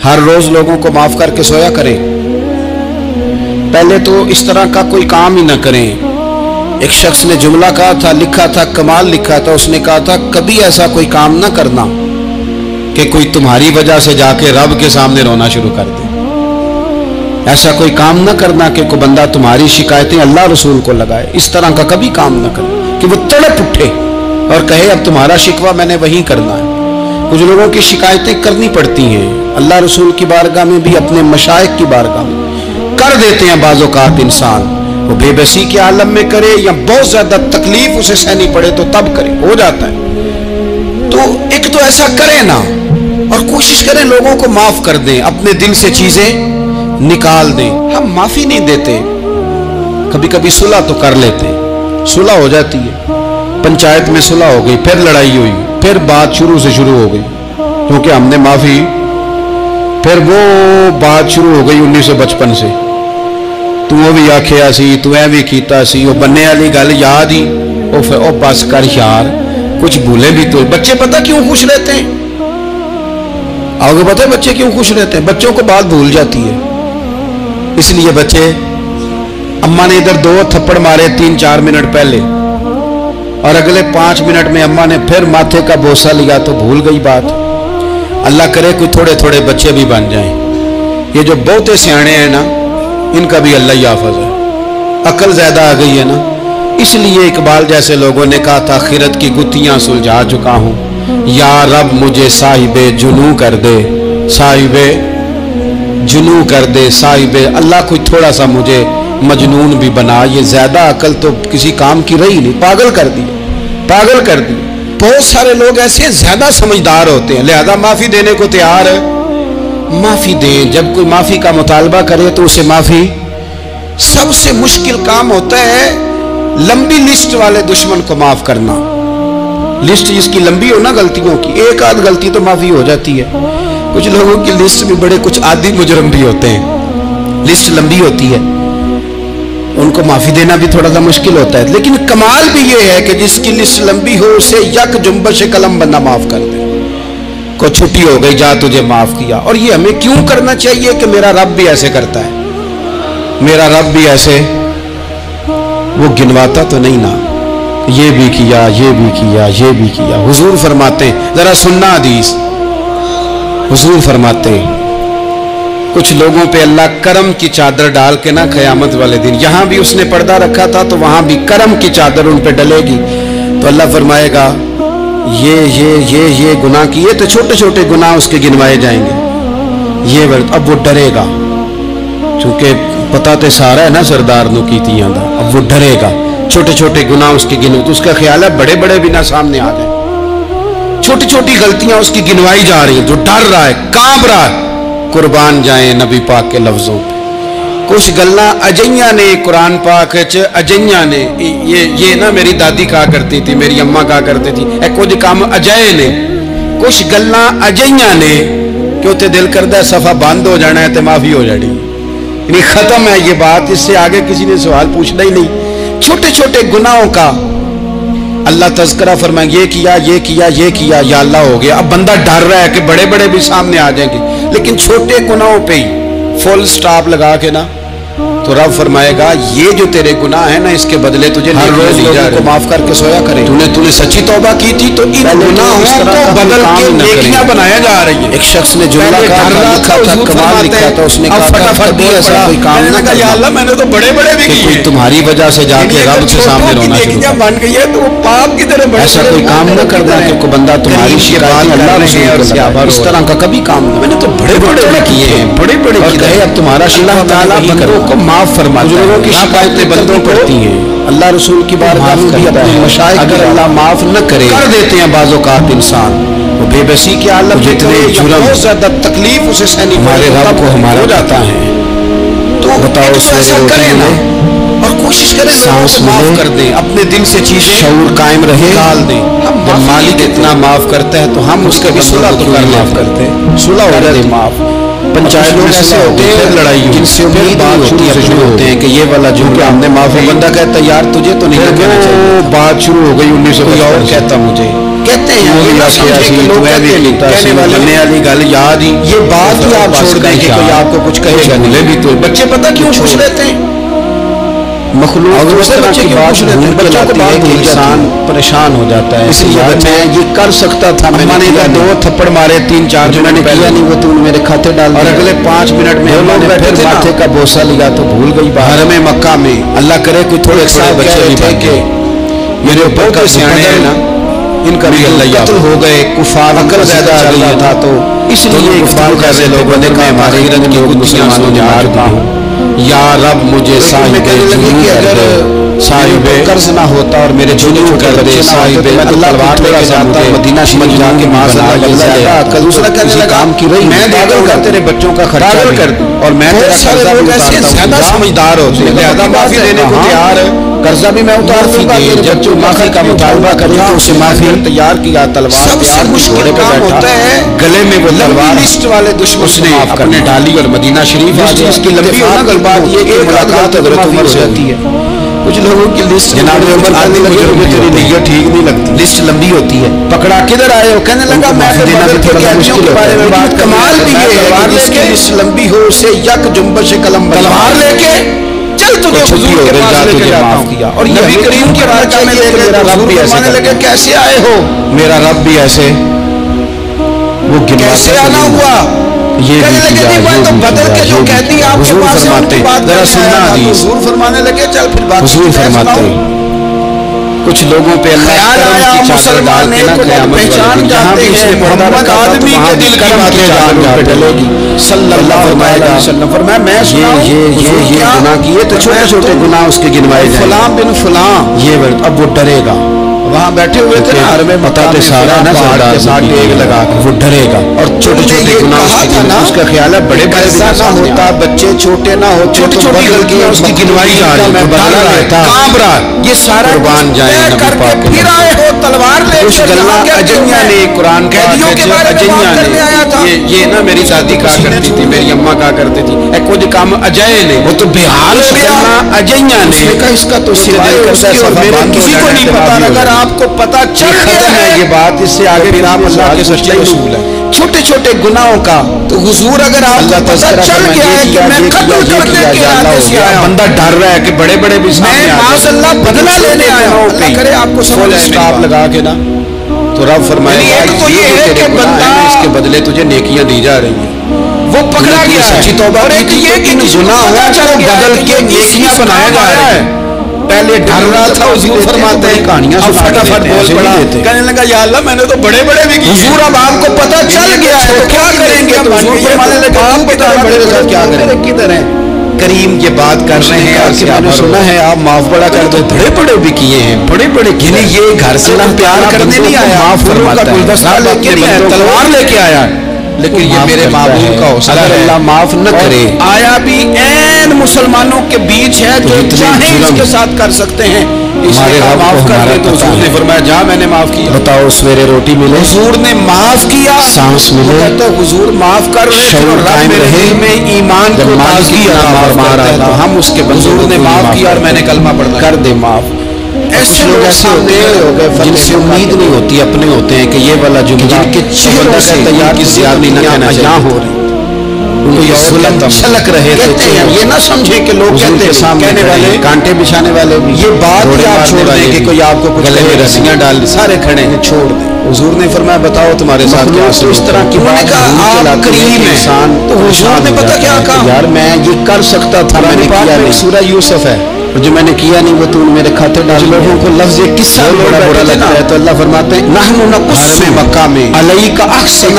ہر روز لوگوں کو معاف کر کے سویا کریں. پہلے تو اس طرح کا کوئی کام ہی نہ کریں. ایک شخص نے جملہ کہا تھا، لکھا تھا، کمال لکھا تھا. اس نے کہا تھا کبھی ایسا کوئی کام نہ کرنا کہ کوئی تمہاری وجہ سے جا کے رب کے سامنے رونا شروع کر دے. ایسا کوئی کام نہ کرنا کہ کوئی بندہ تمہاری شکایتیں اللہ رسول کو لگائے. اس طرح کا کبھی کام نہ کرنا کہ وہ تڑپ اٹھے اور کہے اب تمہارا شکوہ میں نے وہیں کرنا ہے. کچھ لوگوں کی شکایتیں کرنی پڑتی ہیں اللہ رسول کی بارگاہ میں بھی، اپنے مشائخ کی بارگاہ میں کر دیتے ہیں. بعض اوقات انسان وہ بے بسی کے عالم میں کرے یا بہت زیادہ تکلیف اسے سہنی پڑے تو تب کرے، ہو جاتا ہے. تو ایک تو ایسا کرے نا، اور کوشش کریں لوگوں کو معاف کر دیں، اپنے دل سے چیزیں نکال دیں. ہم معافی نہیں دیتے، کبھی کبھی صلح تو کر لیتے ہیں، صلح ہو جاتی ہے، پنچایت میں صلح ہو گئی، پھر لڑائی ہوئی، پھر بات شروع سے شروع ہو گئی کیونکہ ہم نے معافی، پھر وہ بات شروع ہو گئی 1955 سے. تو وہ بھی آکھیا سی، تو اے بھی کیتا سی، وہ بننے والی گل یاد ہی، او بس کر یار، کچھ بھولے بھی تو. بچے پتہ کیوں خوش رہتے ہیں؟ آپ کو پتہ ہے بچے کیوں خوش رہتے ہیں؟ بچوں کو بات بھول جاتی ہے. اس لیے بچے، اماں نے ادھر 2 تھپڑ مارے 3-4 منٹ پہلے، اور اگلے 5 منٹ میں اماں نے پھر ماتھے کا بوسہ لیا تو بھول گئی بات. اللہ کرے کوئی تھوڑے تھوڑے بچے بھی بن جائیں. یہ جو بہتے سیانے ہیں نا، ان کا بھی اللہ ہی حافظ ہے، عقل زیادہ آ گئی ہے نا. اس لیے اقبال جیسے لوگوں نے کہا تھا خیرت کی گتیاں سلجھا چکا ہوں، یا رب مجھے صاحب جنوں کر دے، صاحب جنوں کر دے، صاحب اللہ کوئی تھوڑا سا مجھے مجنون بھی بنا. یہ زیادہ عقل تو کسی کام کی رہی نہیں، پاگل کر دی، پاگل کر دی. بہت سارے لوگ ایسے زیادہ سمجھدار ہوتے ہیں، لہذا معافی دینے کو تیار ہے. معافی دیں، جب کوئی معافی کا مطالبہ کرے تو اسے معافی. سب سے مشکل کام ہوتا ہے لمبی لسٹ والے دشمن کو معاف کرنا. لسٹ جس کی لمبی ہو نا غلطیوں کی، ایک آدھ غلطی تو معافی ہو جاتی ہے. کچھ لوگوں کی لسٹ بھی بڑے کچھ عادی مجرم بھی ہوتے ہیں، لسٹ لمبی ہوتی ہے، ان کو معافی دینا بھی تھوڑا سا مشکل ہوتا ہے. لیکن کمال بھی یہ ہے کہ جس کی لسٹ لمبی ہو اسے یک جنبش قلم بندہ معاف کر دے. کو چھٹی ہو گئی، جا تجھے معاف کیا. اور یہ ہمیں کیوں کرنا چاہیے کہ میرا رب بھی ایسے کرتا ہے، میرا رب بھی ایسے، وہ گنواتا تو نہیں نا، یہ بھی کیا، یہ بھی کیا، یہ بھی کیا. حضور فرماتے ہیں، ذرا سننا حدیث، حضور فرماتے ہیں کچھ لوگوں پہ اللہ کرم کی چادر ڈال کے نا قیامت والے دن، یہاں بھی اس نے پردہ رکھا تھا تو وہاں بھی کرم کی چادر ان پہ ڈلے گی. تو اللہ فرمائے گا یہ گناہ کیے تو چھوٹے چھوٹے گناہ اس کے گنوائے جائیں گے. یہ اب وہ ڈرے گا، چونکہ پتہ تے سارا ہے نا سردار نو کیتیاں دا. اب وہ ڈرے گا، چھوٹے چھوٹے گناہ اس کے گنو، تو اس کا خیال ہے بڑے بڑے بھی نہ سامنے آ جائیں. چھوٹی چھوٹی غلطیاں اس کی گنوائی جا رہی ہیں، جو ڈر رہا ہے، کانپ رہا ہے. قربان جائیں نبی پاک کے لفظوں پہ. کچھ گلاں اجیاں نے قرآن پاک اجیاں نے، یہ نا میری دادی کہا کرتی تھی، میری اماں کہا کرتی تھی، اے کچھ کام اجائے نے، کچھ گلاں اجیاں نے کہ اتنے دل کردہ ہے صفحہ بند ہو جانا ہے تو معافی ہو جانی، یعنی ختم ہے یہ بات، اس سے آگے کسی نے سوال پوچھنا ہی نہیں. چھوٹے چھوٹے گناہوں کا اللہ تذکرہ فرمائیں، یہ کیا، یہ کیا، یہ کیا، یا اللہ ہو گیا. اب بندہ ڈر رہا ہے کہ بڑے بڑے بھی سامنے آ جائیں گے، لیکن چھوٹے گناہوں پہ ہی فل سٹاپ لگا کے نا، تو رب فرمائے گا یہ جو تیرے گناہ ہیں نا اس کے بدلے تجھے ہر روز لوگوں کو معاف کر کے سویا کرے. تو نے سچی توبہ کی تھی تو ان گناہوں کو بدل کے نیکیاں بنایا جا رہی ہیں. ایک شخص نے جملہ کہا تھا، لکھا تھا، کمال لکھا تھا، اس نے کہا کبھی ایسا کوئی کام نہ کرنا، یا اللہ میں نے تو بڑے بڑے بھی کیے، کوئی تمہاری وجہ سے جا کے رب کے سامنے رونا شروع کر بن گئی ہے تو وہ پاپ کی طرح. ایسا کوئی کام نہ کرنا کہ کوئی بندہ تمہاری شکایت اللہ رسول کو لگائے، اس طرح کا کبھی کام نہ. میں نے تو بڑے بڑے بھی کیے ہیں، بڑے بڑے کیے. اب تمہارا اللہ تعالیٰ بندوں کو معاف فرماتا ہے. لوگوں کی شکایتیں بندوں پڑتی ہیں، اللہ رسول کی بارگاہ میں بھی اپنے مشائخ اگر اللہ معاف نہ کرے کر دیتے ہیں بعض اوقات انسان. وہ بے بسی کے عالم جتنے جرم بہت زیادہ تکلیف اسے سہنی ہمارے رب کو ہمارا جاتا ہے. تو بتاؤ ایسا کرے نا، اور کوشش کریں لوگوں کو معاف کر دیں، اپنے دل سے چیزیں شعور قائم رہے، ڈال دیں. جب مالک اتنا معاف کرتا ہے تو ہم اس کے بھی صلح تو کر معاف کرتے ہیں، صلح ہو جائے معاف. पंचायत लोग ऐसे होते हैं लड़ाई जिनसे उम्मीद बात शुरू होते हैं कि ये वाला जुमला हमने माफी, बंदा कहता है यार तुझे तो नहीं कहना चाहिए, बात शुरू हो गई 1900 और कहता मुझे कहते हैं कहने वाली गल याद ही, ये बात ही आप छोड़ दें कि कोई आपको कुछ कहेगा नहीं भी। तो बच्चे पता क्यों खुश रहते हैं, मखलूक बच्चे की बात सुनते हैं कि इंसान परेशान हो जाता है। इसलिए मैं ये कर सकता था, मैंने 2 थप्पड़ मारे 3-4 जो मैंने किया नहीं वो तूने मेरे खाते डाल, और अगले 5 मिनट में मैंने फिर माथे का बोसा लिया तो भूल गई बाहर में मक्का में। अल्लाह करे कोई थोड़े से बच्चे भी थे कि मेरे ऊपर का सियाने है ना, इनका भी कत्ल हो गए, कुफार अकल ज्यादा चल रहा था, तो इसलिए इकबाल जैसे लोगों ने कहा हमारे इरद की मुसलमानों ने मारता हूँ या रब मुझे साहिबे जुनून कर दे, साहिबे कर्ज ना होता और मेरे जुनून कर दे, साहिबे अल्लाह थोड़ा सा मुझे मदीना शरीफ जाके माशाअल्लाह अकल दूसरा करने लगा काम की रही, मैं पागल कर तेरे बच्चों का खर्चा कर दूं और मैं तेरा कर्जा भी उतारता हूं। ज्यादा समझदार होते हैं, ज्यादा माफी देने को तैयार है, कर्जा भी मैं उतार दूंगा, जब जो माफी का मुतालबा करे तो उसे माफी तैयार किया, तलवार सबसे मुश्किल काम होता है गले में वो तलवार लिस्ट वाले दुश्मन उसने अपने डाली और मदीना शरीफ आ गया। इसकी लंबी होना बात ये कि मुलाकात हज़रत उमर से होती है, कुछ लोगों की लिस्ट जनाब उमर आने लगे तेरी नीयत ठीक नहीं लगती, लिस्ट लंबी होती है, पकड़ा किधर आए हो, कहने लगा मैं थोड़ा मुश्किल के बारे में बात, कमाल भी ये है जिसकी लिस्ट लंबी हो उसे यक जुम्बश कलम तलवार लेके चल तुझे हुजूर के पास लेके जाता हूं, और नबी करीम के बारगाह में लेके मेरा रब भी ऐसे मानने लगे कैसे आए हो, मेरा रब भी ऐसे वो कैसे आना हुआ, ये तो बदल के जो कहती है आपके पास जरा सुनना हदीस, हुजूर फरमाने लगे चल फिर बात हुजूर फरमाते कुछ लोगों पे ख्याल आया मुसलमान को पहचान जाते हैं मोहम्मद आदमी के दिल की बातें जान डलेगी सल्लल्लाहु अलैहि वसल्लम फरमाया मैं ये गुनाह किए तो छोटे छोटे गुनाह उसके गिनवाए जाएंगे, फलां बिन फलां ये अब वो डरेगा, वहाँ बैठे हुए थे घर में बताते सारा ना सरदार साथ टेक लगा के वो डरेगा और छोटे छोटे गुनाह था ना, उसका ख्याल है बड़े बड़े गुनाह ना होता, बच्चे छोटे ना हो, छोटी छोटी गलतियां उसकी गिनवाई जा रही है, बदल रहा था कांप रहा, ये सारा कुर्बान जाए नबी पाक फिर आए हो तलवार ले उस गल्ला अजन्या ने कुरान कैदियों के बारे में बात करने आया था, ये ना मेरी दादी कहा करती थी, मेरी अम्मा कहा करती थी कुछ काम अजय ने, वो तो बेहाल हो गया अजन्या ने कहा इसका तो सिवाय किसी को नहीं पता, अगर आपको पता चल गया है ये बात इससे आगे फिर आप अल्लाह के सच्चे रसूल है, छोटे छोटे गुनाहों का तो हुजूर अगर आपको पता चल गया है कि मैं कत्ल करने के इरादे से आया, बंदा डर रहा है कि बड़े बड़े भी सामने आ गए, माशाअल्लाह बदला लेने आया हूं, अल्लाह करे आपको फुल स्टॉप लगा के ना, तो रब फरमाएगा एक तो ये है कि बंदा इसके बदले तुझे नेकियां दी जा रही हैं, वो पकड़ा गया सच्ची तौबा, और एक ये कि गुनाह को बदल के नेकियां बनाया जा रहा है, पहले डर रहा था हुजूर फरमाते हैं कहानियां फटाफट बोल पड़ा, कहने लगा या अल्लाह मैंने तो बड़े बड़े भी किए, हुजूर अब आपको पता चल गया है तो क्या करेंगे, तो हुजूर फरमाने लगे आप बता बड़े साथ क्या करेंगे, किधर हैं करीम ये बात कर रहे हैं कि मैंने सुना है आप माफ बड़ा कर दो, बड़े बड़े भी किए हैं, बड़े बड़े किए, ये घर से ना प्यार करने नहीं आया, माफ फरमाता है गुलदस्ता लेके नहीं आया, तलवार लेके आया, लेकिन ये मेरे महबूब का हौसला है, अल्लाह माफ न करे, आया भी ऐन मुसलमानों के बीच है जो चाहे इसके साथ कर सकते हैं, इसलिए माफ कर दे, तो हुजूर ने फरमाया जा मैंने माफ किया, बताओ सवेरे रोटी मिले, हुजूर ने माफ किया, सांस मिले, कहते हुजूर माफ कर रहे थे और रब मेरे दिल में ईमान को ताज़गी अता फरमा रहा था, हम उसके हुजूर ने माफ किया और मैंने कलमा पढ़ना कर दे माफ, ऐसे लोग ऐसे होते हैं जिनसे उम्मीद नहीं होती, अपने होते हैं कि ये वाला जुमला के बंदा कहता यार की ज़ियादती ना कहना चाहिए हो रही, उनको ये जुल्म छलक रहे थे, ये ना समझे कि लोग कहते हैं कहने वाले कांटे बिछाने वाले भी, ये बात ही आप छोड़ दें कि कोई आपको कुछ गले में रस्सियां डाल सारे खड़े हैं छोड़ दें, हुजूर ने फरमाया बताओ तुम्हारे साथ क्या तो इस तरह की बात आप करीम है इंसान, तो हुजूर ने पता क्या कहा यार मैं ये कर सकता था, मैंने किया नहीं, सूरह यूसुफ है, और जो मैंने किया नहीं वो तूने मेरे खाते डाल, लोगों को लफ्ज़ ये किस्सा बड़ा बुरा लगता है तो अल्लाह फरमाते हैं नहनु नकुस्सु मक्का में अलैका अहसन